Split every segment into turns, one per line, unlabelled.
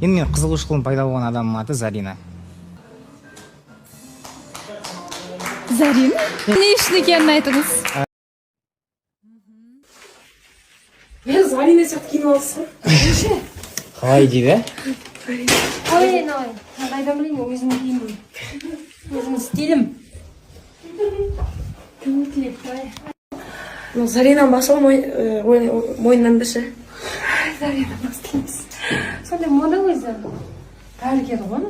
Енді мен қызығушылығым пайда болған адамның аты Зарина.
Зарина? Не үшін екенін айтыңыз.
Мен Зарина сияқты киініп алсың.
Қалай дейді?
Ой, қайдан білейін, өзім киімім. Өзім стилім. Заринаны басып мойнынан бірші. Зарина бастаймыз. Сондай мода өзі. Бәрі кеді ғой.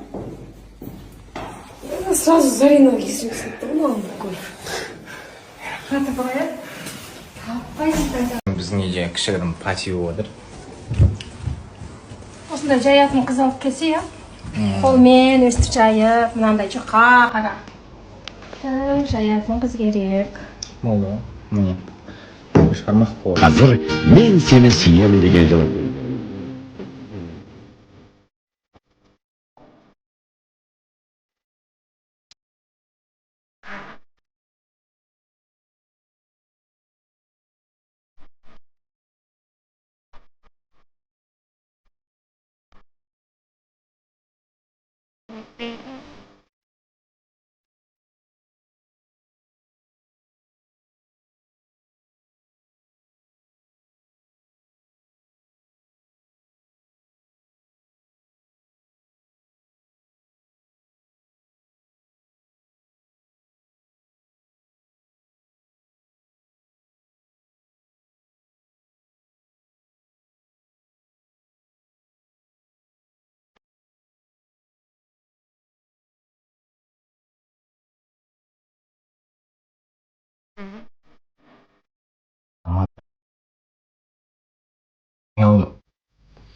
Сразу Зарина кесімсін. Маған көріп. Қаты бұрая.
Біздің үйде кішігірім патио отыр.
Осындай жаятын қыз алып келсе, қолмен өстіп жайып, мынандай жұқа қара. Жаятын қыз керек.
Болды. Міне. Шығармақ болды.
Қазір мен сені сүйемін деген жылы.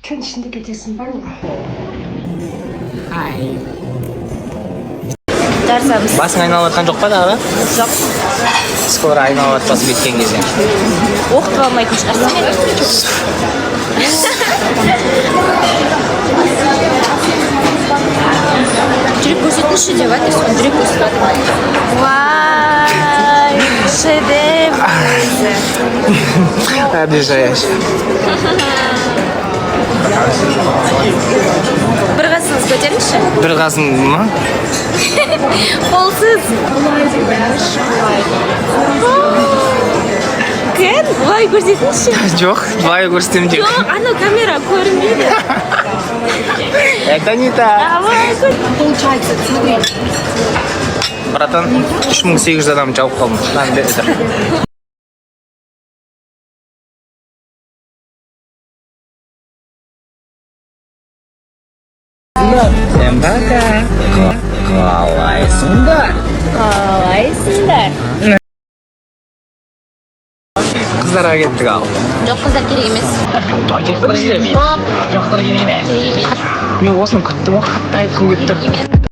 Күн ішінде кетесің бар ма?
Хай.
Жарысамыз.
Басың айналып жатқан жоқ па дағы?
Жоқ.
Скоро айналып жатпасы біткен кезде.
Оқытып алмайтын шығарсың. Жүрек көрсетіңізші деп айтырсың. Жүрек көрсетіп. Вай, шедевр өзі.
Әбде жаяш.
Бір қасыңыз көтеріңізші.
Бір қасың ма?
Қолсыз. Кән, бұлай көрсетіңізші.
Жоқ, былай көрсетемін деп.
Жоқ, ана камера көрінбейді.
Это не так.
Получается, смотри.
Братан, 3800 адам жауып қалдым. Lan бетер. Всем пока. Қалайсыңдар?
Қалайсыңдар?
Қыздарға кеттік ал.
Жоқ, қыздар керек емес.
Жоқтар керек емес. Мен осыны күттім ғой, қатты айтқым кетті.